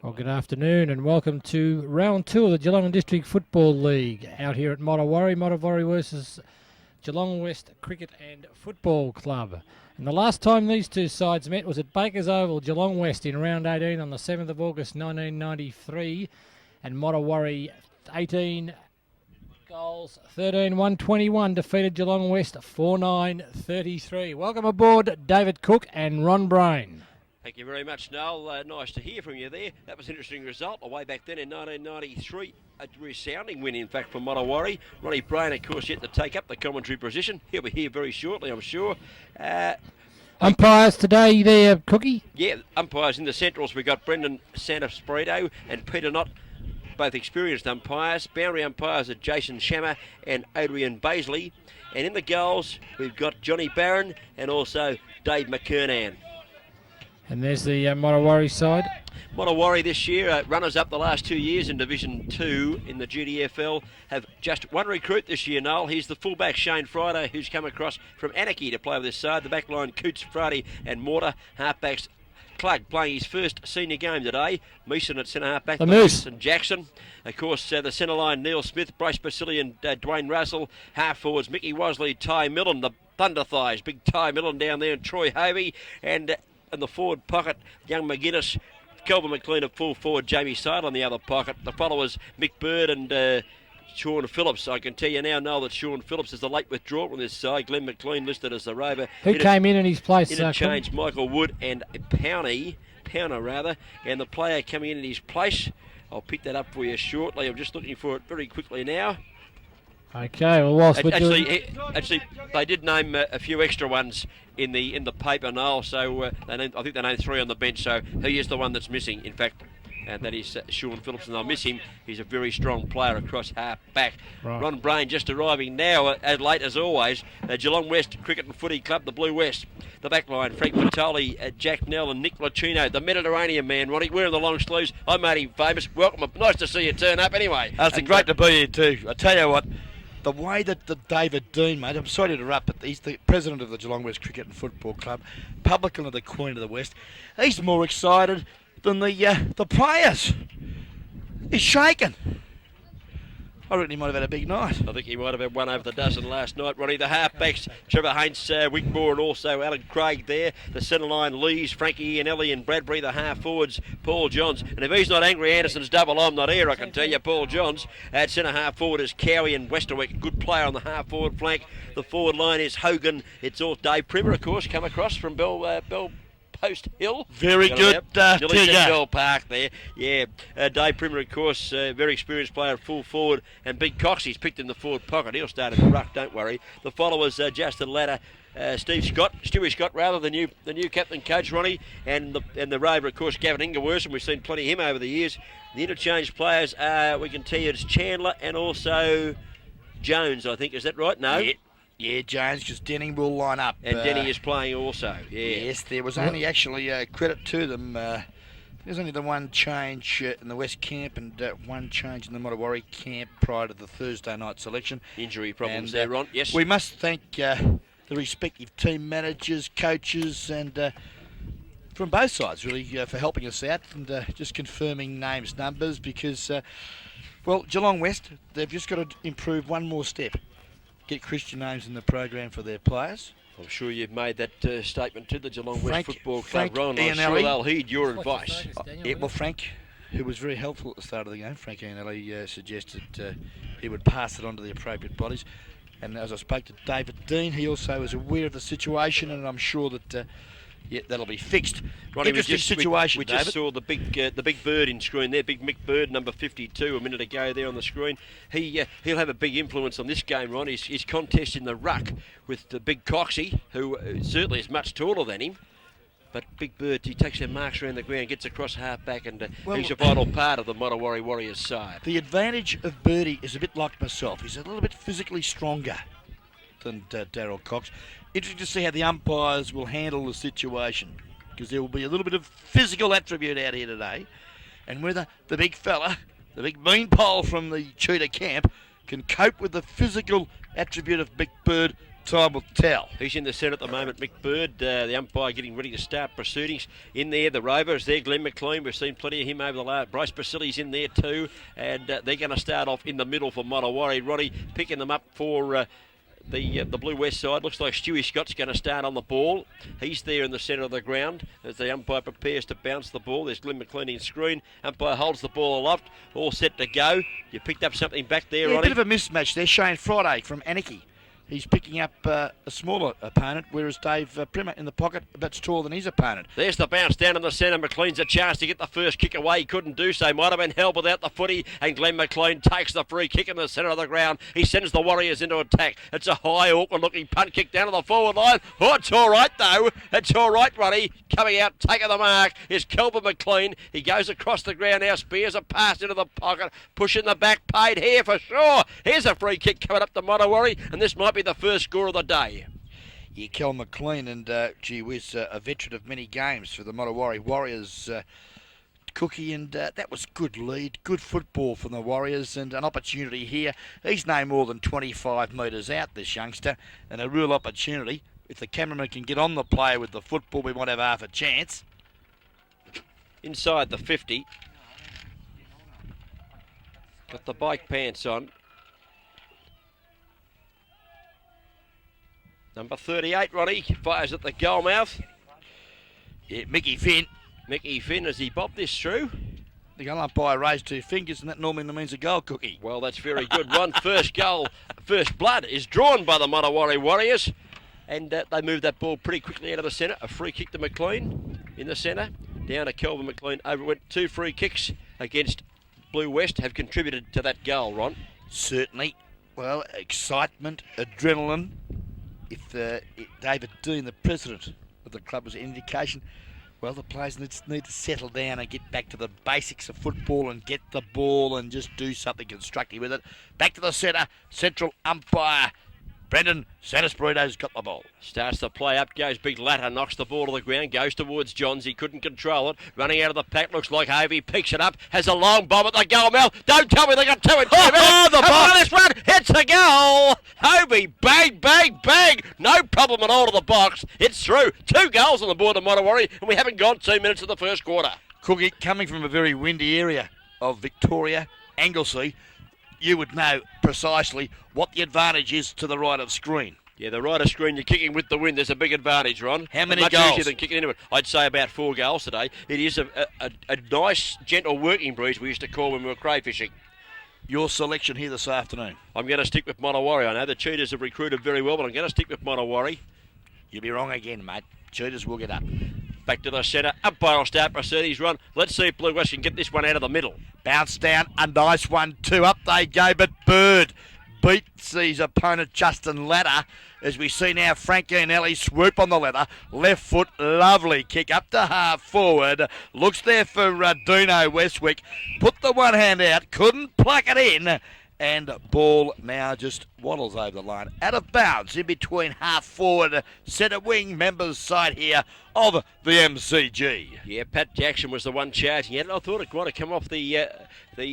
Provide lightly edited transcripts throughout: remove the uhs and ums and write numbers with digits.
Well, good afternoon and welcome to round 2 of the Geelong District Football League out here at Modewarre. Modewarre versus Geelong West Cricket and Football Club. And the last time these two sides met was at Bakers Oval, Geelong West in round 18 on the 7th of August 1993. And Modewarre 18 goals, 13-121, defeated Geelong West 4-9-33. Welcome aboard David Cook and Ron Brain. Thank you very much, Noel. Nice to hear from you there. That was an interesting result. Away back then in 1993, a resounding win, in fact, for Modewarre. Ronnie Brain, of course, yet to take up the commentary position. He'll be here very shortly, I'm sure. Umpires today there, Cookie? Yeah, umpires in the centrals. We've got Brendan Santaspirito and Peter Knott, both experienced umpires. Boundary umpires are Jason Shammer and Adrian Baisley. And in the goals, we've got Johnny Barron and also Dave McKernan. And there's the Modewarre side. Modewarre this year, runners-up the last 2 years in Division 2 in the GDFL, have just one recruit this year, Noel. He's the fullback Shane Friday, who's come across from Anarchy to play with this side. The back line, Coots, Friday and Mortar. Halfbacks, Clug playing his first senior game today. Meeson at centre halfback. The Moose. And Jackson. Of course, the centre line, Neil Smith, Bryce Basili and Dwayne Russell. Half forwards, Mickey Wosley, Ty Millen, the Thunder Thighs. Big Ty Millen down there, and Troy Hovey. And in the forward pocket, young McGuinness, Kelvin McLean at full forward, Jamie Seidel on the other pocket. The followers, Mick Bird and Sean Phillips. I can tell you now, Noel, that Sean Phillips is the late withdrawal from this side. Glenn McLean listed as the rover. Who came in his place? Interchanged Michael Wood and Powner, and the player coming in his place. I'll pick that up for you shortly. I'm just looking for it very quickly now. Okay, well, whilst we're actually, they did name a few extra ones in the paper, Noel. So I think they named 3 on the bench. So he is the one that's missing, in fact, and that is Sean Phillips, and they'll miss him. He's a very strong player across half back. Right. Ron Brain just arriving now, as late as always. Geelong West Cricket and Footy Club, the Blue West. The back line, Frank Vitali, Jack Nell and Nick Lacino, the Mediterranean man, Ronnie. Wearing the long sleeves. I made him famous. Welcome. Nice to see you turn up anyway. It's great to be here too. I tell you what, the way that the David Dean, mate, I'm sorry to interrupt, but he's the president of the Geelong West Cricket and Football Club, publican of the Queen of the West. He's more excited than the players. He's shaking. I reckon he might have had a big night. I think he might have had one over the dozen last night, Ronnie. The halfbacks, Trevor Haynes, Wigmore and also Alan Craig there. The centre line, Lees, Frankie and Ellie and Bradbury. The half forwards, Paul Johns. And if he's not angry, Anderson's double. I'm not here, I can tell you. Paul Johns. At centre half forward is Cowie and Westerwick. Good player on the half forward flank. The forward line is Hogan. It's all Dave Primer, of course, come across from Bell Post Hill. Very good. Bell Park there. Yeah. Dave Primer, of course, very experienced player, full forward. And Big Cox, he's picked in the forward pocket. He'll start in the ruck, don't worry. The followers, Justin Latter, Stewie Scott, rather, the new captain coach, Ronnie, and the rover, of course, Gavin Ingerworth, and we've seen plenty of him over the years. The interchange players, we can tell you it's Chandler and also Jones, I think. Is that right? No? Yeah, Jones, because Denning will line up. And Denny is playing also, yeah. Yes, there was only actually credit to them. There's only the one change in the West camp and one change in the Modewarre camp prior to the Thursday night selection. Injury problems there, Ron, yes. We must thank the respective team managers, coaches, and from both sides, really, for helping us out and just confirming names, numbers, because, well, Geelong West, they've just got to improve one more step. Get Christian names in the program for their players. I'm sure you've made that statement to the Geelong West Football Club, Ron. I'm Ianelli. sure they'll heed your advice. Well, Frank, who was very helpful at the start of the game, Frank Ianelli suggested he would pass it on to the appropriate bodies. And as I spoke to David Dean, he also was aware of the situation, and I'm sure that that'll be fixed. Ronnie, interesting situation, we just saw the big bird in screen there, big Mick Bird, number 52, a minute ago there on the screen. He'll have a big influence on this game, Ron. His contest in the ruck with the big Coxie, who certainly is much taller than him. But Big Bird, he takes their marks around the ground, gets across half back, and he's a vital part of the Modewarre Warriors side. The advantage of Birdie is a bit like myself. He's a little bit physically stronger than Darryl Cox. Interesting to see how the umpires will handle the situation, because there will be a little bit of physical attribute out here today, and whether the big fella, the big beanpole from the Cheetah camp, can cope with the physical attribute of Big Bird time will tell. He's in the centre at the moment, Mick Bird, the umpire getting ready to start proceedings. In there, the Rover is there, Glenn McLean. We've seen plenty of him over the last. Bryce Basili's in there too, and they're going to start off in the middle for Modewarre. Roddy picking them up for the Blue West side. Looks like Stewie Scott's going to start on the ball. He's there in the centre of the ground as the umpire prepares to bounce the ball. There's Glenn McLean in screen. Umpire holds the ball aloft, all set to go. You picked up something back there, Yeah, a Roddy. bit of a mismatch there. Shane Friday from Anarchy. He's picking up a smaller opponent, whereas Dave Primer in the pocket, a bit taller than his opponent. There's the bounce down in the centre. McLean's a chance to get the first kick away. He couldn't do so. Might have been held without the footy. And Glenn McLean takes the free kick in the centre of the ground. He sends the Warriors into attack. It's a high, awkward-looking punt kick down to the forward line. Oh, it's all right, though. It's all right, Roddy. Coming out, taking the mark is Kelvin McLean. He goes across the ground now. Spears a pass into the pocket. Pushing the back. Paid here for sure. Here's a free kick coming up to Modewarre. And this might be the first score of the day. Yeah, Kel McLean, and gee whiz, a veteran of many games for the Modewarre Warriors. Cookie, and that was good lead, good football from the Warriors, and an opportunity here. He's no more than 25 metres out, this youngster, and a real opportunity. If the cameraman can get on the player with the football, we might have half a chance. Inside the 50. Got the bike pants on. Number 38, Roddy, fires at the goal mouth. Yeah, Mickey Finn. Mickey Finn, as he bobbed this through. The goal umpire raised 2 fingers, and that normally means a goal, Cookie. Well, that's very good. One first goal, first blood is drawn by the Modewarre Warriors. And they move that ball pretty quickly out of the centre. A free kick to McLean in the centre. Down to Kelvin McLean. Over went 2 free kicks against Blue West have contributed to that goal, Ron. Certainly. Well, excitement, adrenaline. If David Dean, the president of the club, was an indication, well, the players need to settle down and get back to the basics of football and get the ball and just do something constructive with it. Back to the centre, central umpire. Brendan Santaspirito's got the ball. Starts the play up, goes big ladder, knocks the ball to the ground, goes towards Johns. He couldn't control it. Running out of the pack, looks like Hovey picks it up, has a long bomb at the goal mouth. Don't tell me they got 2 in 2 minutes. The box! This one, it's a goal. Hovey, bang, bang, bang. No problem at all to the box. It's through. 2 goals on the board of Modewarre, and we haven't gone 2 minutes of the first quarter. Cookie, coming from a very windy area of Victoria, Anglesey, you would know precisely what the advantage is to the right of screen. Yeah, the right of screen, you're kicking with the wind. There's a big advantage, Ron. How many much goals? Easier than kicking into it. I'd say about 4 goals today. It is a nice, gentle working breeze we used to call when we were crayfishing. Your selection here this afternoon? I'm going to stick with Modewarre. I know the Cheetahs have recruited very well, but I'm going to stick with Modewarre. You'll be wrong again, mate. Cheetahs will get up. Back to the centre. Umpire will start proceedings, Ron. Let's see if Blue West can get this one out of the middle. Bounce down, a nice 1-2. Up they go, but Bird beats his opponent Justin Ladder. As we see now, Frankie and Ellie swoop on the leather. Left foot, lovely kick up to half forward. Looks there for Dino Westwick. Put the one hand out, couldn't pluck it in. And ball now just waddles over the line. Out of bounds in between half forward, centre wing members side here of the MCG. Yeah, Pat Jackson was the one charging it. I thought it might have come off the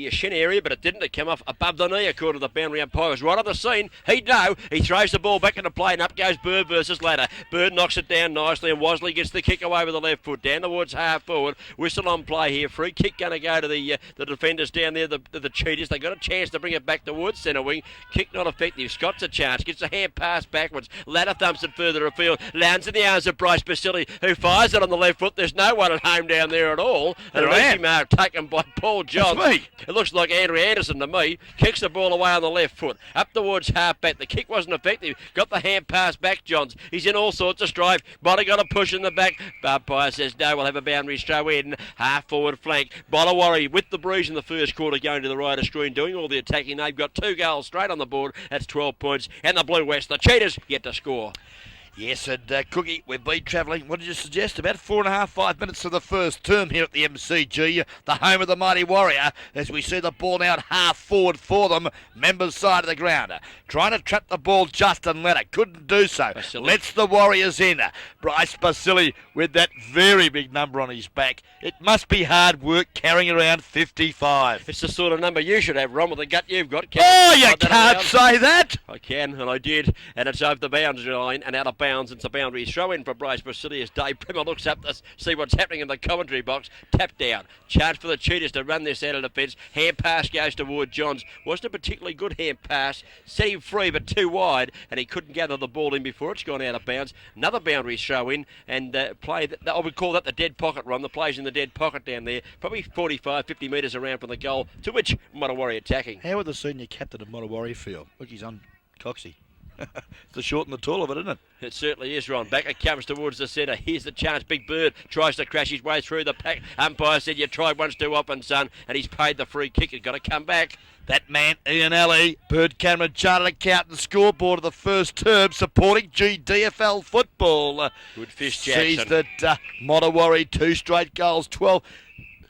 shin area, but it didn't. It came off above the knee, according to the boundary umpire. Was right on the scene. He'd know. He throws the ball back into play, and up goes Bird versus Ladder. Bird knocks it down nicely, and Wosley gets the kick away with the left foot down towards half forward. Whistle on play here. Free kick going to go to the defenders down there, the Cheetahs. They got a chance to bring it back towards centre wing. Kick not effective. Scott's a chance. Gets a hand pass backwards. Ladder thumps it further afield. Lands in the arms of Bryce Basili, who fires it on the left foot. There's no one at home down there at all. And an easy mark taken by Paul Johns. That's me. It looks like Andrew Anderson to me. Kicks the ball away on the left foot. Up towards half back. The kick wasn't effective. Got the hand pass back, Johns. He's in all sorts of strife. Might have got a push in the back. Umpire says no, we'll have a boundary throw in. Half forward flank. Modewarre with the breeze in the first quarter going to the right of screen, doing all the attacking. They've got 2 goals straight on the board. That's 12 points. And the Blue West, the Cheetahs, yet to score. Yes, and Cookie, we've been travelling, what did you suggest, about 4.5, 5 minutes to the first term here at the MCG, the home of the mighty Warrior, as we see the ball now at half forward for them, members side of the ground. Trying to trap the ball, Justin Leonard, couldn't do so. Basili. Lets the Warriors in. Bryce Basili with that very big number on his back. It must be hard work carrying around 55. It's the sort of number you should have, Ron, with the gut you've got. Oh, you can't say that! I can, and I did, and it's over the boundary line and out of bounds. It's a boundary throw in for Bryce Basili as Dave Primer looks up to see what's happening in the commentary box. Tap down. Chance for the Cheetahs to run this out of defence. Hand pass goes toward Johns. Wasn't a particularly good hand pass. Set him free but too wide, and he couldn't gather the ball in before it's gone out of bounds. Another boundary throw in and play that I would call that the dead pocket, Ron. The play's in the dead pocket down there, probably 45, 50 metres around from the goal, to which Modewarre attacking. How would the senior captain of Modewarre feel? Look, he's on Coxie. It's the short and the tall of it, isn't it? It certainly is, Ron. Back it comes towards the centre. Here's the chance. Big Bird tries to crash his way through the pack. Umpire said you tried once too often, son, and he's paid the free kick. He's got to come back. That man, Ian Alley, Bird Cameron Chartered Accountant, scoreboard of the first term, supporting GDFL football. Good fish, Jackson. Sees that Modewarre, 2 straight goals, 12.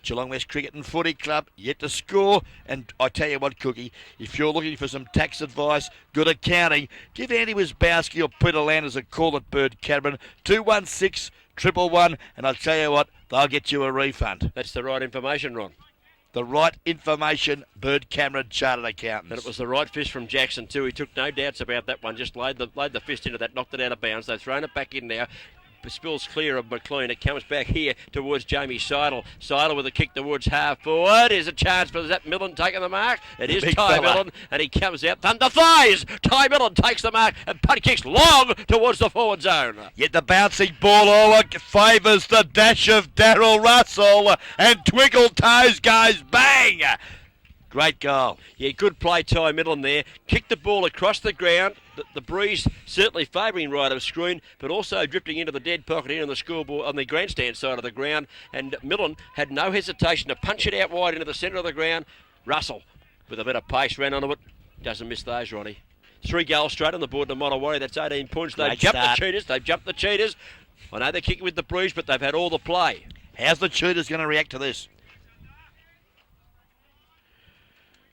Geelong West Cricket and Footy Club yet to score. And I tell you what, Cookie, if you're looking for some tax advice, good accounting, give Andy Wisbowski or Peter Landers a call at Bird Cameron, 216 111, and I'll tell you what, they'll get you a refund. That's the right information, Ron. The right information, Bird Cameron Chartered Accountants. And it was the right fish from Jackson too. He took no doubts about that one. Just laid the fist into that, knocked it out of bounds. They've thrown it back in now. Spills clear of McLean. It comes back here towards Jamie Seidel. Seidel with a kick towards half forward. Here's a chance for that Millen taking the mark. It is Ty Millen, and he comes out. Thunder flies. Ty Millen takes the mark and punt kicks long towards the forward zone. Yet the bouncing ball over favours the dash of Darryl Russell, and Twinkle Toes goes bang. Great goal. Yeah, good play, Ty Middleton there. Kicked the ball across the ground. The breeze certainly favouring right of screen, but also drifting into the dead pocket here on the scoreboard, on the grandstand side of the ground. And Middleton had no hesitation to punch it out wide into the centre of the ground. Russell, with a bit of pace, ran onto it. Doesn't miss those, Ronnie. 3 goals straight on the board to Modewarre. That's 18 points. They've jumped the Cheetahs. I know they're kicking with the breeze, but they've had all the play. How's the Cheetahs going to react to this?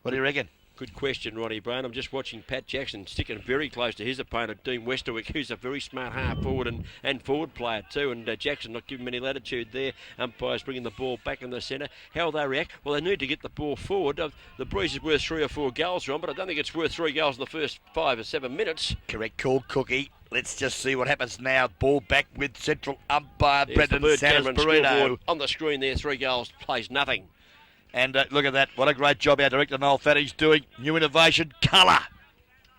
What do you reckon? Good question, Ronnie Brown. I'm just watching Pat Jackson sticking very close to his opponent, Dean Westerwick, who's a very smart half forward and forward player too. And Jackson not giving him any latitude there. Umpires bringing the ball back in the centre. How will they react? Well, they need to get the ball forward. The breeze is worth 3 or 4 goals, Ron, but I don't think it's worth 3 goals in the first 5 or 7 minutes. Correct call, Cookie. Let's just see what happens now. Ball back with central umpire Brendan Santos-Burrito. On the screen there, 3 goals, plays nothing. And look at that. What a great job our director, Noel Fatty's doing. New innovation, colour.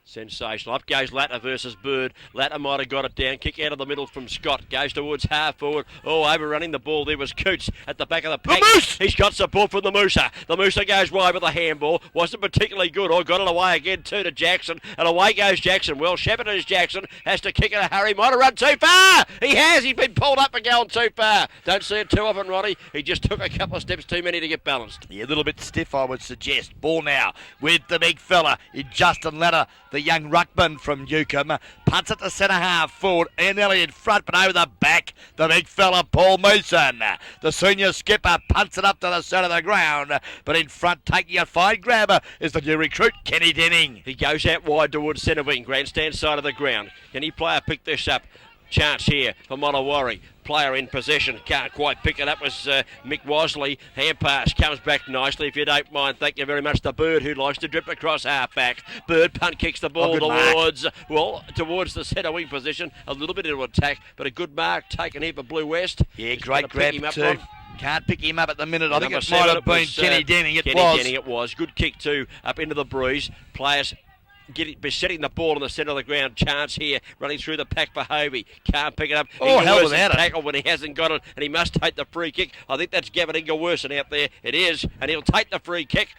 Sensational. Up goes Latta versus Bird. Latta might have got it down. Kick out of the middle from Scott. Goes towards half forward. Oh, overrunning the ball. There was Coots at the back of the pack. The Moose! He's got support from the Mooser. The Mooser goes wide with a handball. Wasn't particularly good. Oh, got it away again too to Jackson. And away goes Jackson. Well, shepherded is Jackson. Has to kick in a hurry. Might have run too far. He has. He's been pulled up and going too far. Don't see it too often, Ronnie. He just took a couple of steps too many to get balanced. Yeah, a little bit stiff, I would suggest. Ball now with the big fella in Justin Latta, the young ruckman from Newcombe. Punts it to centre half forward. Ian Elliott in front, but over the back, the big fella Paul Mason. The senior skipper punts it up to the centre of the ground, but in front, taking a fine grabber, is the new recruit, Kenny Denning. He goes out wide towards centre wing, grandstand side of the ground. Can he player pick this up? Chance here for Modewarre. Player in possession. Can't quite pick it up. Was Mick Wosley. Hand pass comes back nicely, if you don't mind. Thank you very much to Bird, who likes to drip across half back. Bird punt kicks the ball towards the centre wing position. A little bit into attack, but a good mark taken here for Blue West. Yeah, great grab too. Can't pick him up at the minute. I think it might have been Kenny Denning. Kenny Denning it was. Good kick too, up into the breeze. Players setting the ball in the centre of the ground. Chance here, running through the pack for Hovey. Can't pick it up. Oh, hell without it. Tackle when he hasn't got it, and he must take the free kick. I think that's Gavin Ingerwerson out there. It is, and he'll take the free kick.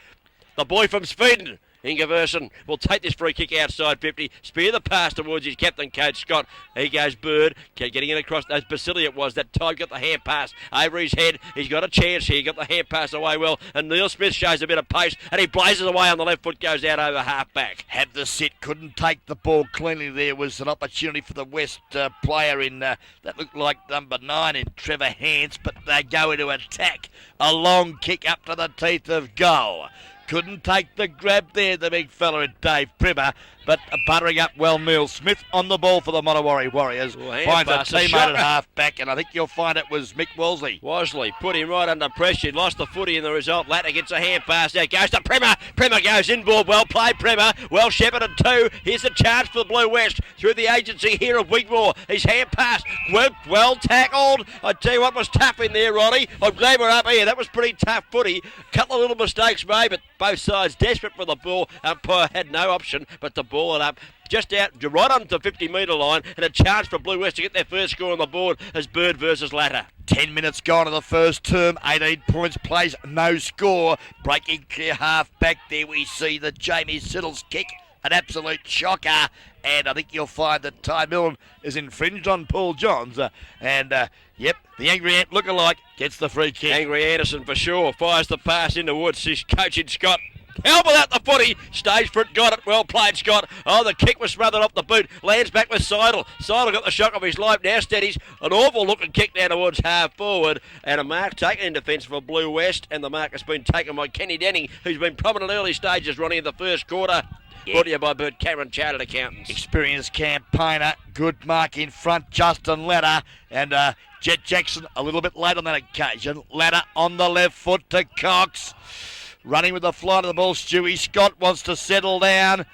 The boy from Sweden. Ingeverson will take this free kick outside 50. Spear the pass towards his captain, Coach Scott. He goes Bird. Getting it across. As Basili it was. That time got the hand pass over his head. He's got a chance here. He got the hand pass away well. And Neil Smith shows a bit of pace. And he blazes away on the left foot. Goes out over half back. Had the sit. Couldn't take the ball cleanly. There was an opportunity for the West player in that looked like number 9 in Trevor Hance. But they go into attack. A long kick up to the teeth of goal. Couldn't take the grab there, the big fella at Dave Primmer, but buttering up well Neil Smith on the ball for the Modewarre Warriors. Finds a teammate at half back, and I think you'll find it was Mick Wosley put him right under pressure. He lost the footy in the result. Latter gets a hand pass. There goes to Primmer. Primmer goes inboard. Well played, Primmer. Well shepherded too. Here's the charge for the Blue West through the agency here of Wigmore. His hand pass. Well tackled. I tell you what was tough in there, Ronnie. I'm glad we're up here. That was pretty tough footy. Couple of little mistakes made, but both sides desperate for the ball. Umpire had no option but to ball it up just out, right onto the 50-metre line, and a chance for Blue West to get their first score on the board as Bird versus Latter. 10 minutes gone in the first term, 18 points, plays no score. Breaking clear half back there, we see the Jamie Siddles kick, an absolute shocker. And I think you'll find that Ty Milne is infringed on Paul Johns. Yep, the Angry Ant lookalike gets the free kick. Angry Anderson for sure fires the pass into Woods. His coach in Scott. Help without the footy. Stage for it, got it. Well played, Scott. Oh, the kick was smothered off the boot. Lands back with Seidel. Seidel got the shock of his life. Now steadies. An awful looking kick down towards half forward. And a mark taken in defence for Blue West. And the mark has been taken by Kenny Denning, who's been prominent early stages running in the first quarter. Yeah. Brought to you by Bert Cameron, Chartered Accountants. Experienced campaigner. Good mark in front, Justin Latter. And Jet Jackson a little bit late on that occasion. Latter on the left foot to Cox. Running with the flight of the ball, Stewie Scott wants to settle down.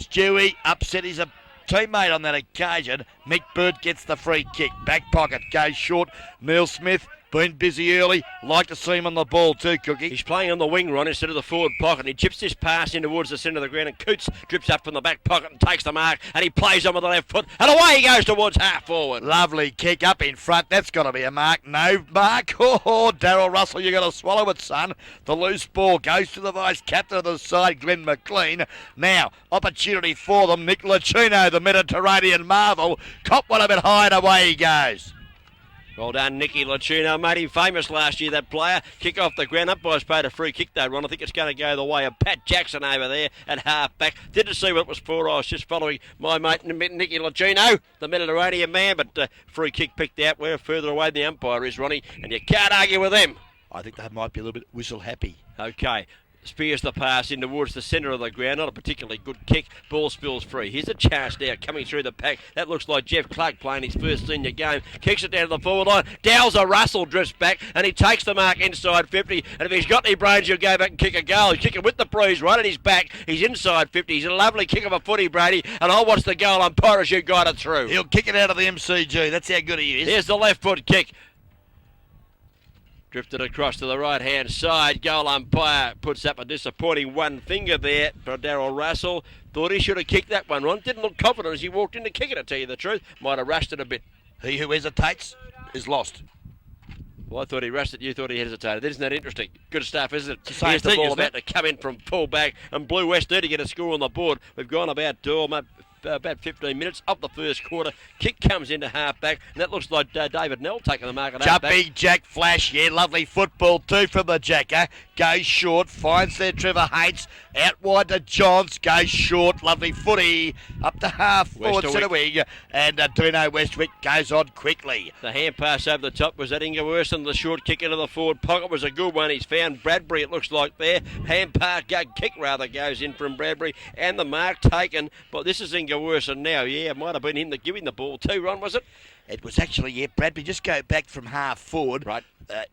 Stewie upset his teammate on that occasion. Mick Bird gets the free kick. Back pocket goes short. Neil Smith been busy early. Like to see him on the ball too, Cookie. He's playing on the wing, Ron, instead of the forward pocket. He chips this pass in towards the centre of the ground, and Coots drips up from the back pocket and takes the mark, and he plays on with the left foot, and away he goes towards half forward. Lovely kick up in front. That's got to be a mark. No mark. Oh, Darryl Russell, you got to swallow it, son. The loose ball goes to the vice-captain of the side, Glenn McLean. Now, opportunity for them. Nick Lucino, the Mediterranean marvel. Cop one a bit high, and away he goes. Well done, Nicky Lucino. Made him famous last year, that player. Kick off the ground. Umpire's paid a free kick, though, Ron. I think it's going to go the way of Pat Jackson over there at half-back. Didn't see what it was for. I was just following my mate, Nicky Lucino, the Mediterranean man, but free kick picked out. We're further away than the umpire is, Ronnie, and you can't argue with them. I think they might be a little bit whistle-happy. Okay. Spears the pass in towards the centre of the ground. Not a particularly good kick. Ball spills free. Here's a chance now coming through the pack. That looks like Jeff Clark playing his first senior game. Kicks it down to the forward line. Dowser Russell drifts back and he takes the mark inside 50. And if he's got any brains, he'll go back and kick a goal. He's kicking with the breeze right at his back. He's inside 50. He's a lovely kick of a footy, Brady. And I'll watch the goal umpire as you guide it through. He'll kick it out of the MCG. That's how good he is. Here's the left foot kick. Drifted across to the right-hand side. Goal umpire puts up a disappointing one finger there for Darryl Russell. Thought he should have kicked that one, Ron. Didn't look confident as he walked in to kick it, to tell you the truth. Might have rushed it a bit. He who hesitates is lost. Well, I thought he rushed it. You thought he hesitated. Isn't that interesting? Good stuff, isn't it? Here's the ball about to come in from full back. And Blue West need to get a score on the board. We've gone about 15 minutes of the first quarter. Kick comes into half-back, and that looks like David Nell taking the mark at half-back. Jumping Jack Flash, yeah, lovely football too from the Jacker. Goes short, finds there Trevor Hates. Out wide to Johns, goes short, lovely footy. Up to half forward centre wing, and Dino Westwick goes on quickly. The hand pass over the top was at Ingeworson. The short kick into the forward pocket was a good one. He's found Bradbury, it looks like there. Hand pass, kick rather, goes in from Bradbury, and the mark taken. But this is Ingeworson now. Yeah, it might have been him that giving the ball too, Ron, was it? It was actually, yeah, Bradbury. Just go back from half forward. Right.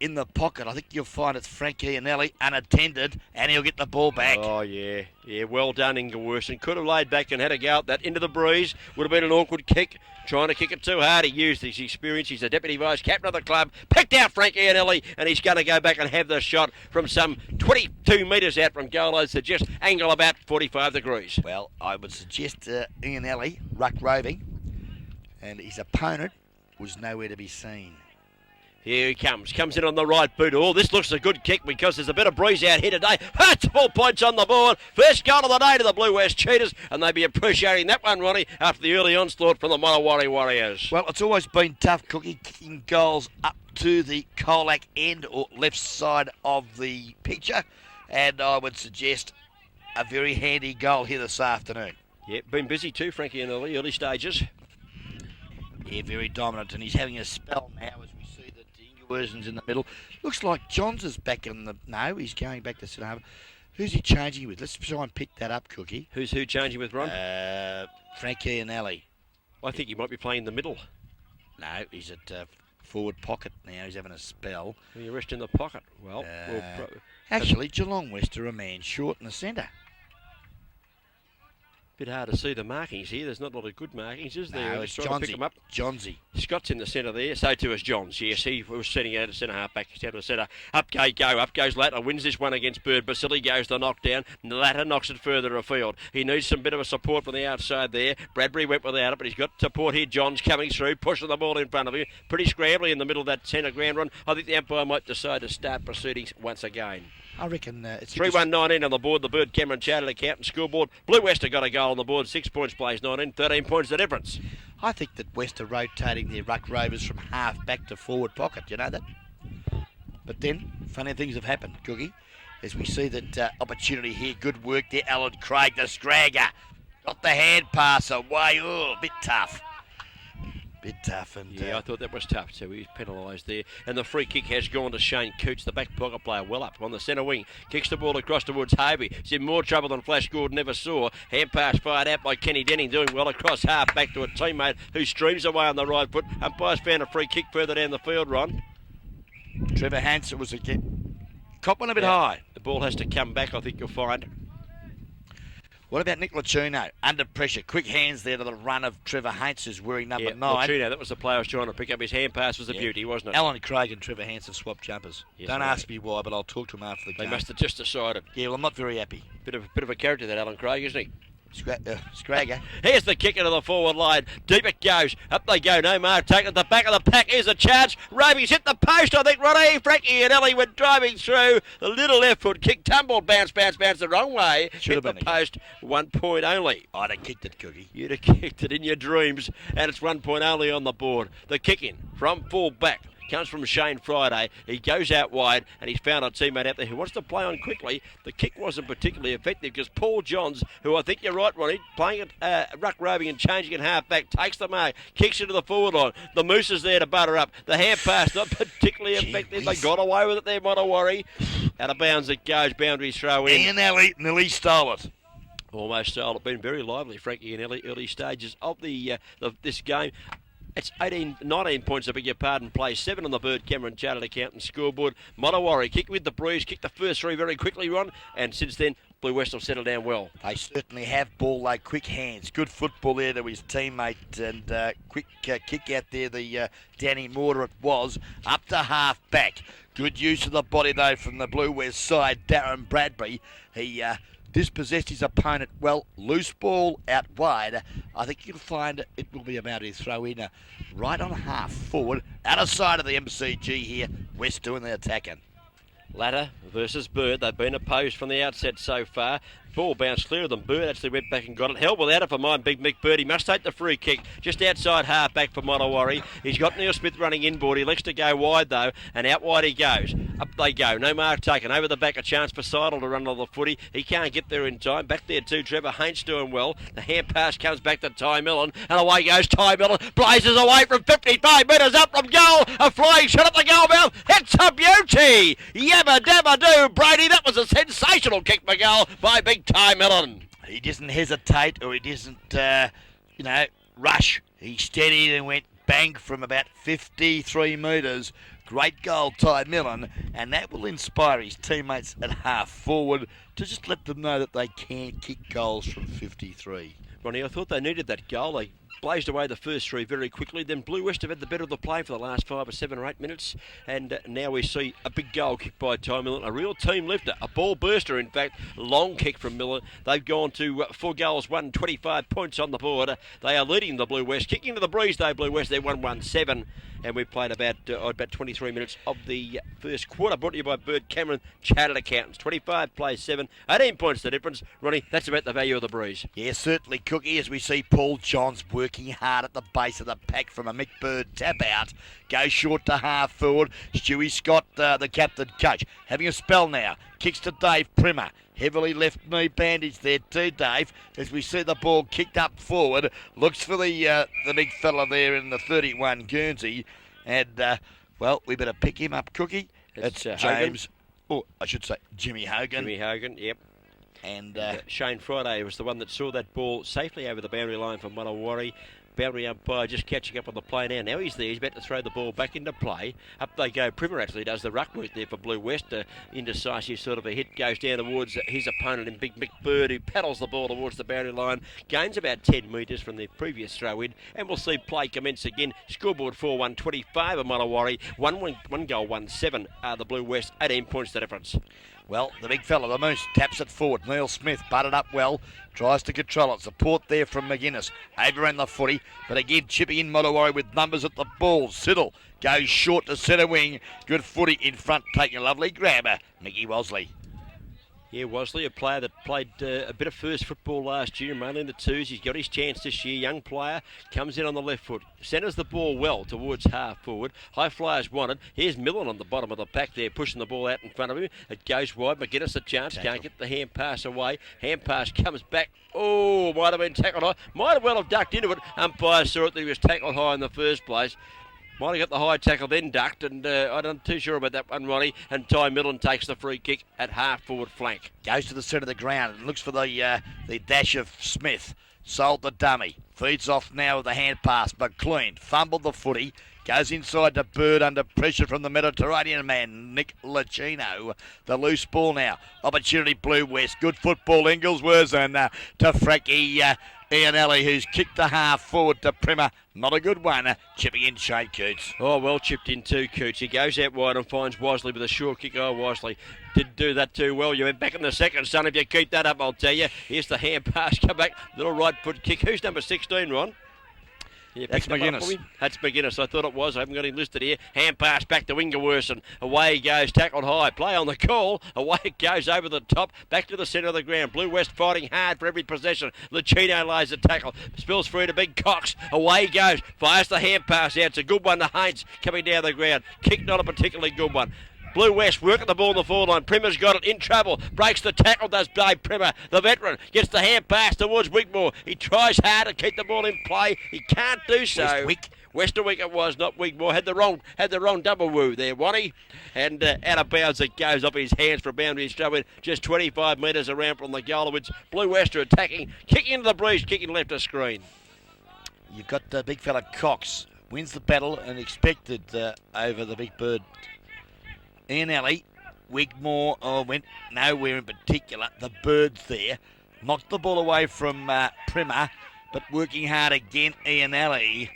In the pocket. I think you'll find it's Frank Iannelli unattended, and he'll get the ball back. Oh, yeah. Yeah, well done, Ingeworson. Could have laid back and had a go at that into the breeze. Would have been an awkward kick. Trying to kick it too hard. He used his experience. He's the deputy vice-captain of the club. Picked out Frank Iannelli, and he's going to go back and have the shot from some 22 metres out from goal. I'd suggest angle about 45 degrees. Well, I would suggest Iannelli, ruck roving, and his opponent was nowhere to be seen. Here he comes in on the right boot. Oh, this looks a good kick because there's a bit of breeze out here today. It's 4 points on the board. First goal of the day to the Blue West Cheetahs, and they'll be appreciating that one, Ronnie, after the early onslaught from the Modewarre Warriors. Well, it's always been tough, Cookie, kicking goals up to the Colac end or left side of the picture, and I would suggest a very handy goal here this afternoon. Yeah, been busy too, Frankie, in the early stages. Yeah, very dominant, and he's having a spell now as we see that Ingeworsen's in the middle. Looks like Johns is back in the... No, he's going back to centre half. Who's he changing with? Let's try and pick that up, Cookie. Who's who changing with, Ron? Frankie and Ali. I think he might be playing the middle. No, he's at forward pocket now. He's having a spell. You rest in the pocket. Well, actually, Geelong West are a man short in the centre. Bit hard to see the markings here. There's not a lot of good markings, is there? No, it's Johnsy. Scott's in the centre there. So too is Johns. Yes, he was setting out at centre half back down to the centre. Up goes Latter. Wins this one against Bird. Basili goes the knockdown. Latter knocks it further afield. He needs some bit of a support from the outside there. Bradbury went without it, but he's got support here. Johns coming through, pushing the ball in front of him. Pretty scrambly in the middle of that centre ground run. I think the umpire might decide to start proceedings once again. I reckon it's 3-1-19 on the board. The Bird Cameron Chartered Accountant Scoreboard. Blue West have got a goal on the board. 6 points plays 19. 13 points the difference. I think that West are rotating their ruck rovers from half back to forward pocket. You know that? But then, funny things have happened, Cookie. As we see that opportunity here. Good work there, Alan Craig, the Scragger. Got the hand pass away. Oh, a bit tough. And yeah, I thought that was tough, so he's penalised there. And the free kick has gone to Shane Coots, the back pocket player, well up on the centre wing. Kicks the ball across towards Harvey. He's in more trouble than Flash Gordon ever saw. Hand pass fired out by Kenny Denning, doing well across half back to a teammate who streams away on the right foot. Umpire's found a free kick further down the field, Ron. Trevor Hansen was a cop one a bit high. The ball has to come back, I think you'll find. What about Nick Lacino? Under pressure. Quick hands there to the run of Trevor Haints, who's wearing number 9. Lacino, that was the player I was trying to pick up. His hand pass was a beauty, wasn't it? Alan Craig and Trevor Haints have swapped jumpers. Yes, Don't ask me why, but I'll talk to him after the game. They must have just decided. Yeah, well, I'm not very happy. Bit of a character, that Alan Craig, isn't he? Scragger. Here's the kick into the forward line. Deep it goes. Up they go. No mark taken at the back of the pack. Here's a charge. Raby's hit the post, I think. Ronnie, Frankie and Ellie went driving through. The little left foot kick. Tumbled, bounce the wrong way. Hit the post. 1 point only. I'd have kicked it, Cookie. You'd have kicked it in your dreams. And it's 1 point only on the board. The kick in from full back comes from Shane Friday. He goes out wide and he's found a teammate out there who wants to play on quickly. The kick wasn't particularly effective because Paul Johns, who I think you're right, Ronnie, playing it ruck roving and changing it half back, takes the mark, kicks into the forward line. The Moose is there to butter up. The hand pass not particularly effective. They got away with it there, Modewarre. Out of bounds it goes, boundary throw in. And Ellie nearly stole it. Almost stole it. Been very lively, Frankie and Ellie, early stages of this game. It's 19 points, I beg your pardon, plays 7 on the Bird Cameron Chartered Accountant scoreboard. Modewarre kicked with the breeze, kicked the first 3 very quickly, Ron, and since then, Blue West have settled down well. They certainly have ball, like quick hands. Good football there to his teammate, and quick kick out there, the Danny Mortar it was, up to half back. Good use of the body, though, from the Blue West side, Darren Bradbury. He dispossessed his opponent well. Loose ball out wide. I think you'll find it will be about his throw in right on half forward. Out of sight of the MCG here. West doing the attacking. Latter versus Bird. They've been opposed from the outset so far. Ball bounced clear of them. Bird actually went back and got it. Held without it for mine, Big Mick Bird. He must take the free kick. Just outside half back for Modewarre. He's got Neil Smith running inboard. He likes to go wide though, and out wide he goes. Up they go. No mark taken. Over the back, a chance for Seidel to run on the footy. He can't get there in time. Back there too, Trevor Haints doing well. The hand pass comes back to Ty Millen, and away goes Ty Millen. Blazes away from 55 metres up from goal. A flying shot at the goal mouth. It's a beauty. Yabba dabba do, Brady. That was a sensational kick for goal by big Ty Millen. He doesn't hesitate, or he doesn't, rush. He steadied and went bang from about 53 metres. Great goal, Ty Millen, and that will inspire his teammates at half forward to just let them know that they can kick goals from 53. Ronnie, I thought they needed that goal. They blazed away the first three very quickly. Then Blue West have had the better of the play for the last 5 or 7 or 8 minutes. And now we see a big goal kicked by Ty Miller. A real team lifter. A ball burster, in fact. Long kick from Miller. They've gone to 4 goals, 25 points on the board. They are leading the Blue West. Kicking to the breeze, though, Blue West. They're 1-1-7. And we've played about 23 minutes of the first quarter. Brought to you by Bird Cameron Chartered Accountants. 25 plays 7. 18 points the difference. Ronnie, that's about the value of the breeze. Yeah, certainly, Cookie, as we see Paul Johns working hard at the base of the pack from a Mick Bird tap out. Goes short to half forward. Stewie Scott, the captain coach, having a spell now. Kicks to Dave Primer. Heavily left knee bandage there too, Dave, as we see the ball kicked up forward. Looks for the big fella there in the 31 Guernsey. And, well, we better pick him up, Cookie. It's James, or I should say Jimmy Hogan. Jimmy Hogan, yep. And Shane Friday was the one that saw that ball safely over the boundary line for Modewarre. Boundary umpire just catching up on the play now. Now he's there. He's about to throw the ball back into play. Up they go. Primer actually does the ruck work there for Blue West. Indecisive sort of a hit. Goes down towards his opponent in Big Mick Bird, who paddles the ball towards the boundary line. Gains about 10 metres from the previous throw in. And we'll see play commence again. Scoreboard 4-1-25 of Modewarre. 1 goal, 1-7 are the Blue West. 18 points the difference. Well, the big fella, the Moose, taps it forward. Neil Smith butted up well, tries to control it. Support there from McGuinness. Overran the footy, but again chipping in Modewarre with numbers at the ball. Siddle goes short to centre wing. Good footy in front, taking a lovely grabber. Mickey Wosley. Yeah, Wosley, a player that played a bit of first football last year, mainly in the twos. He's got his chance this year. Young player, comes in on the left foot, centres the ball well towards half forward. High flyers wanted. Here's Millen on the bottom of the pack there, pushing the ball out in front of him. It goes wide. McGuinness a chance. Can't get the hand pass away. Hand pass comes back. Oh, might have been tackled high. Might have well have ducked into it. Umpire saw it that he was tackled high in the first place. Might have got the high tackle, then ducked, and I'm not too sure about that one, Ronnie. And Ty Millen takes the free kick at half forward flank. Goes to the centre of the ground and looks for the dash of Smith. Sold the dummy. Feeds off now with the hand pass. McLean fumbled the footy. Goes inside to Bird under pressure from the Mediterranean man, Nick Lacino. The loose ball now. Opportunity Blue West. Good football, Inglesworth, and to Frankie Ianelli, who's kicked the half forward to Primer. Not a good one. Chipping in Shane Coots. Oh, well chipped in too, Coots. He goes out wide and finds Wosley with a short kick. Oh, Wosley didn't do that too well. You went back in the second, son. If you keep that up, I'll tell you. Here's the hand pass. Come back. Little right foot kick. Who's number 16, Ron? Yeah, that's McGuinness. That's McGuinness. I thought it was. I haven't got him listed here. Hand pass back to Inglesworth, and away he goes. Tackled high. Play on the call. Away it goes over the top. Back to the centre of the ground. Blue West fighting hard for every possession. Lucino lays a tackle. Spills free to Big Cox. Away he goes. Fires the hand pass out. It's a good one to Haynes coming down the ground. Kick not a particularly good one. Blue West working the ball on the forward line. Primer's got it in trouble. Breaks the tackle, does Dave Primer. The veteran gets the hand pass towards Wigmore. He tries hard to keep the ball in play. He can't do so. Westerwick it was, not Wigmore. Had the wrong double woo there, Wonnie. And out of bounds it goes off his hands for a boundary throw in just 25 metres around from the goal. It's Blue West are attacking. Kicking into the breeze, kicking left of screen. You've got the big fella Cox. Wins the battle and expected over the Big Bird. Ianelli, Wigmore went nowhere in particular. The Bird's there. Knocked the ball away from Primer, but working hard again, Ianelli.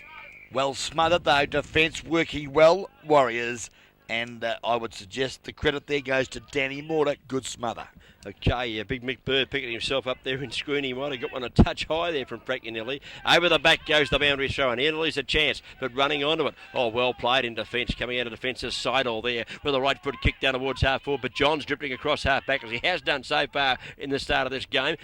Well smothered though, defence working well, Warriors. And I would suggest the credit there goes to Danny Mortar. Good smother. Okay, Big Mick Bird picking himself up there in screen. He might have got one a touch high there from Frank Ianelli. Over the back goes the boundary throw, and Ianelli's a chance, but running onto it. Oh, well played in defence. Coming out of defence's side all there with a right foot kick down towards half forward, but John's drifting across half back as he has done so far in the start of this game.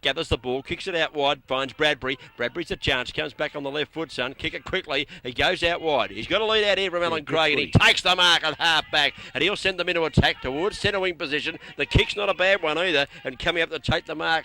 Gathers the ball, kicks it out wide, finds Bradbury. Bradbury's a chance, comes back on the left foot, son. Kick it quickly. He goes out wide. He's got to lead out here from Alan Craig, and he takes the mark at half back, and he'll send them into attack towards centre wing position. The kick's not a bad one either, and coming up to take the mark,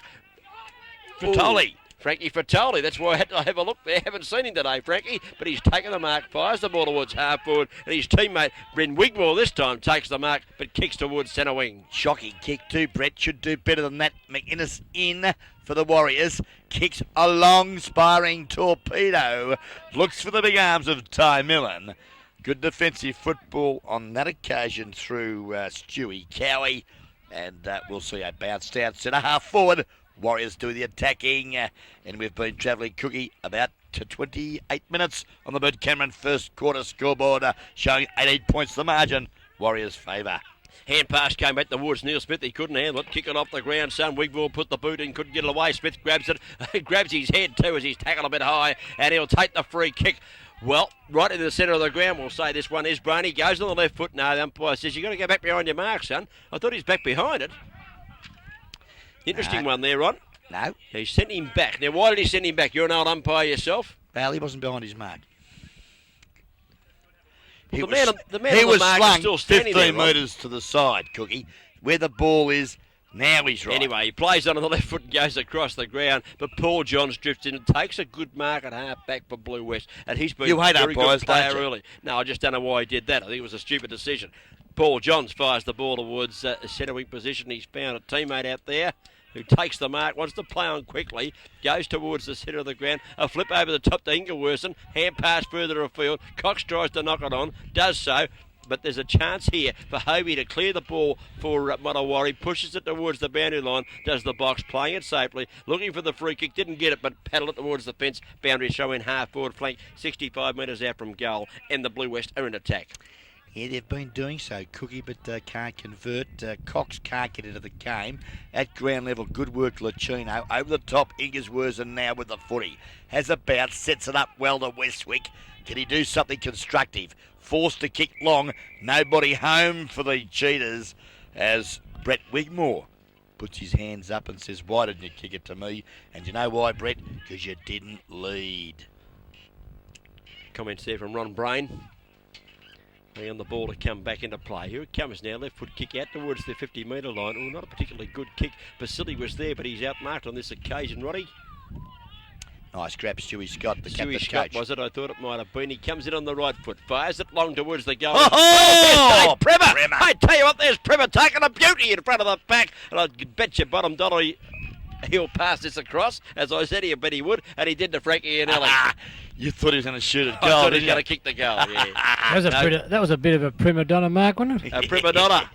Fratoli. Frankie Fratoli. That's why I had to have a look there. Haven't seen him today, Frankie, but he's taken the mark, fires the ball towards half forward, and his teammate, Bryn Wigmore, this time takes the mark, but kicks towards centre wing. Shocking kick too. Brett should do better than that. McInnes in for the Warriors. Kicks a long sparring torpedo. Looks for the big arms of Ty Millen. Good defensive football on that occasion through Stewie Cowie. And we'll see a bounce down centre half forward. Warriors do the attacking. And we've been travelling, Cookie, about to 28 minutes on the Bert Cameron first quarter scoreboard, showing 18 points the margin. Warriors' favour. Hand pass came back towards Neil Smith. He couldn't handle it. Kick it off the ground. Son Wigmore put the boot in. Couldn't get it away. Smith grabs it. Grabs his head too as he's tackled a bit high. And he'll take the free kick. Well, right in the centre of the ground, we'll say this one is Brainy. Goes on the left foot. No, the umpire says, you've got to go back behind your mark, son. I thought he's back behind it. Interesting one there, Ron. No. He sent him back. Now, why did he send him back? You're an old umpire yourself. Well, he wasn't behind his mark. Well, the he was mark slung is still standing 15 there, metres to the side, Cookie. Where the ball is, now he's right. Anyway, he plays on the left foot and goes across the ground, but Paul Johns drifts in and takes a good mark at half back for Blue West, and he's been You hate a very umpires, good player don't you? early. No, I just don't know why he did that. I think it was a stupid decision. Paul Johns fires the ball towards centre wing position. He's found a teammate out there who takes the mark, wants to play on quickly, goes towards the centre of the ground, a flip over the top to Ingleworsen, hand pass further afield, Cox tries to knock it on, does so, but there's a chance here for Hovey to clear the ball for Modewarre, pushes it towards the boundary line, does the box, playing it safely, looking for the free kick, didn't get it, but paddled it towards the fence, boundary showing half forward flank, 65 metres out from goal, and the Blue West are in attack. Yeah, they've been doing so, Cookie, but can't convert. Cox can't get into the game. At ground level, good work, Lucchino. Over the top, Ingleworsen now with the footy. Has a bounce, sets it up well to Westwick. Can he do something constructive? Forced to kick long. Nobody home for the Cheetahs as Brett Wigmore puts his hands up and says, why didn't you kick it to me? And you know why, Brett? Because you didn't lead. Comments there from Ron Brain. On the ball to come back into play. Here it comes now. Left foot kick out towards the 50-metre line. Oh, not a particularly good kick. Basili was there, but he's outmarked on this occasion, Roddy. Nice grab, Stewie Scott, the captain Stewie Scott, coach. was it? I thought it might have been. He comes in on the right foot. Fires it long towards the goal. Oh, Prema! Prema. I tell you what, there's Prema taking a beauty in front of the pack. And I bet you bottom dollar he'll pass this across, as I said, I bet he would, and he did to Frankie and Ellie. You thought he was going to shoot a I goal, thought he was didn't going you? to kick the goal, yeah. That was a bit of a prima donna mark, wasn't it? A prima donna.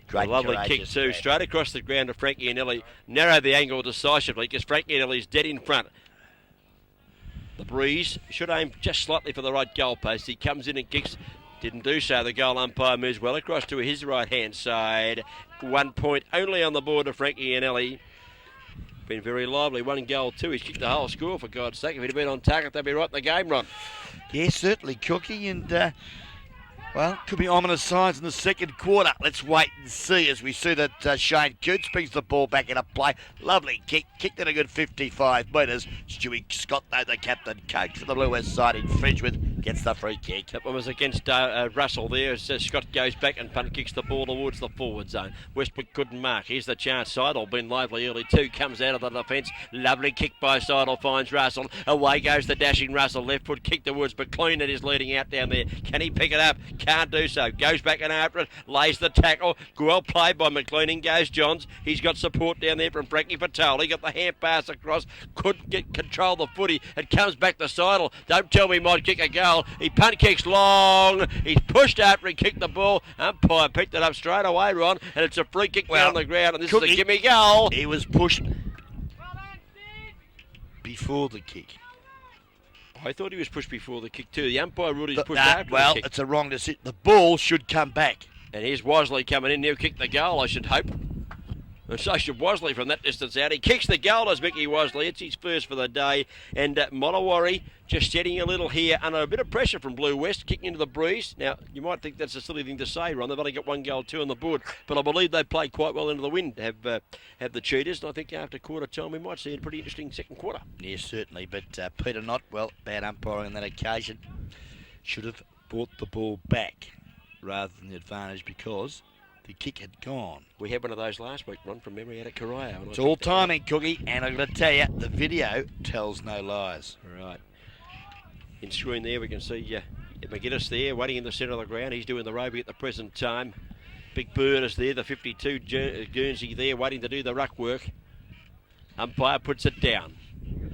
Great, A lovely kick courageous too, man. straight across the ground to Frankie and Ellie. Narrow the angle decisively because Frankie and Ellie's dead in front. The Breeze should aim just slightly for the right goalpost. He comes in and kicks. Didn't do so. The goal umpire moves well across to his right-hand side. 1 point only on the board to Frankie and Ellie. Been very lively. 1 goal, 2. He's kicked the whole score, for God's sake. If he'd been on target, they'd be right in the game, Ron. Yeah, certainly, Cookie, and well, could be ominous signs in the second quarter. Let's wait and see as we see that Shane Coots brings the ball back into play. Lovely kick, kicked it a good 55 metres. Stewie Scott, though, the captain coach for the Blue West side in Fridgewith, gets the free kick. That one was against Russell there as Scott goes back and punt kicks the ball towards the forward zone. Westbrook couldn't mark. Here's the chance. Seidel been lively early too. Comes out of the defence. Lovely kick by Seidel. Finds Russell. Away goes the dashing Russell. Left foot kick towards McLean that is leading out down there. Can he pick it up? Can't do so. Goes back and after it. Lays the tackle. Well played by McLean. In goes Johns. He's got support down there from Frankie Patel. He got the hand pass across. Couldn't get control of the footy. It comes back to Seidel. Don't tell me he might kick a goal. He punt kicks long. He's pushed after he kicked the ball. Umpire picked it up straight away, Ron, and it's a free kick down the ground, and this is a gimme goal. He was pushed before the kick. I thought he was pushed before the kick too. The umpire ruled he was pushed after well, the kick. it's a wrong decision. The ball should come back. And here's Wosley coming in. He'll kick the goal, I should hope. And so should Wosley from that distance out. He kicks the goal as Mickey Wosley. It's his first for the day. And Modewarre just setting a little here under a bit of pressure from Blue West, kicking into the Breeze. Now, you might think that's a silly thing to say, Ron. They've only got 1 goal, 2 on the board. But I believe they played quite well into the wind, have the Cheetahs. And I think after quarter time, we might see a pretty interesting second quarter. Yes, certainly. But Peter Knott, well, bad umpiring on that occasion. Should have brought the ball back rather than the advantage because the kick had gone. We had one of those last week, Ron, from memory out at Corio. It's all timing, Cookie, and I'm going to tell you, the video tells no lies. Right. In screen there, we can see McGuinness there, waiting in the centre of the ground. He's doing the roving at the present time. Big Bird is there, the 52 Guernsey there, waiting to do the ruck work. Umpire puts it down.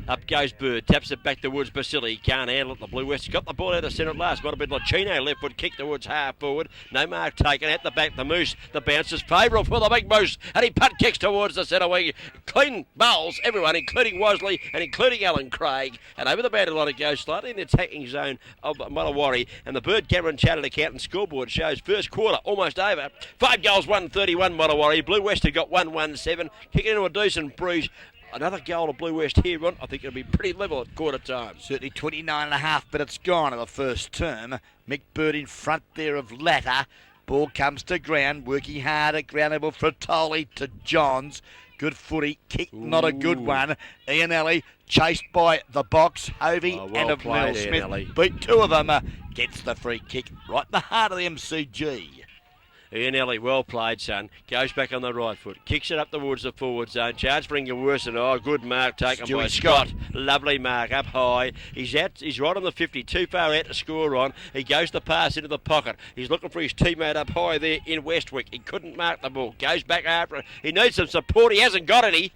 Up goes Bird, taps it back towards Basili. Can't handle it, the Blue West. Got the ball out of centre at last. Might have been Lachino, left foot kick towards half forward. No mark taken at the back. The Moose, the bounce is favourable for the big Moose. And he punt kicks towards the centre wing. Clean bowls, everyone, including Wosley and including Alan Craig. And over the boundary line it goes, slightly in the attacking zone of Modewarre. And the Bird Cameron Chartered Accountant scoreboard shows first quarter almost over. 5 goals, 131 Modewarre. Blue West have got 117. Kicking into a decent breeze. Another goal to Blue West here, Ron. I think it'll be pretty level at quarter time. Certainly 29.5 minutes gone in the first term. Mick Bird in front there of Latta. Ball comes to ground, working hard at ground level. Fratoli to Johns. Good footy, kick, not a good one. Ian Alley chased by the box. Hovey and of Neil Smith. Beat two of them. Gets the free kick right in the heart of the MCG. Ian Ellie, well played, son. Goes back on the right foot. Kicks it up towards the forward zone. Charge for Ingerworsen. Oh, good mark taken by Scott. Lovely mark up high. He's right on the 50. Too far out to score on. He goes to pass into the pocket. He's looking for his teammate up high there in Westwick. He couldn't mark the ball. Goes back after it. He needs some support. He hasn't got any.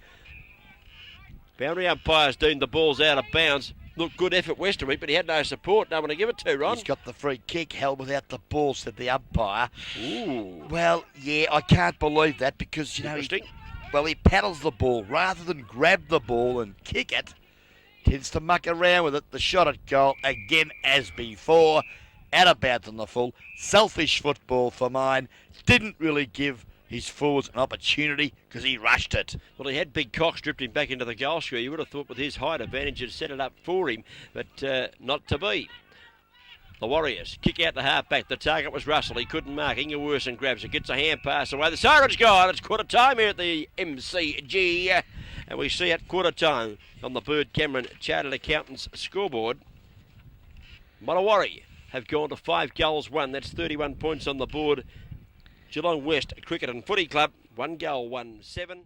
Boundary umpires deemed the ball's out of bounds. Looked good effort Westerwick, but he had no support. No one to give it to, Ron. He's got the free kick held without the ball, said the umpire. Ooh. Well, yeah, I can't believe that because, you know, he paddles the ball rather than grab the ball and kick it. Tends to muck around with it. The shot at goal, again as before, out of bounds on the full. Selfish football for mine. Didn't really give his forwards an opportunity because he rushed it. Well, he had Big Cox stripped him back into the goal square. You would have thought with his height advantage he'd set it up for him, but not to be. The Warriors kick out the half-back. The target was Russell. He couldn't mark. Ingerworsen grabs it, gets a hand pass away. The siren's gone. It's quarter time here at the MCG. And we see at quarter time on the Bird Cameron Chartered Accountants scoreboard, Modewarre have gone to 5 goals, 1. That's 31 points on the board. Geelong West Cricket and Footy Club, 1 goal, 1-7.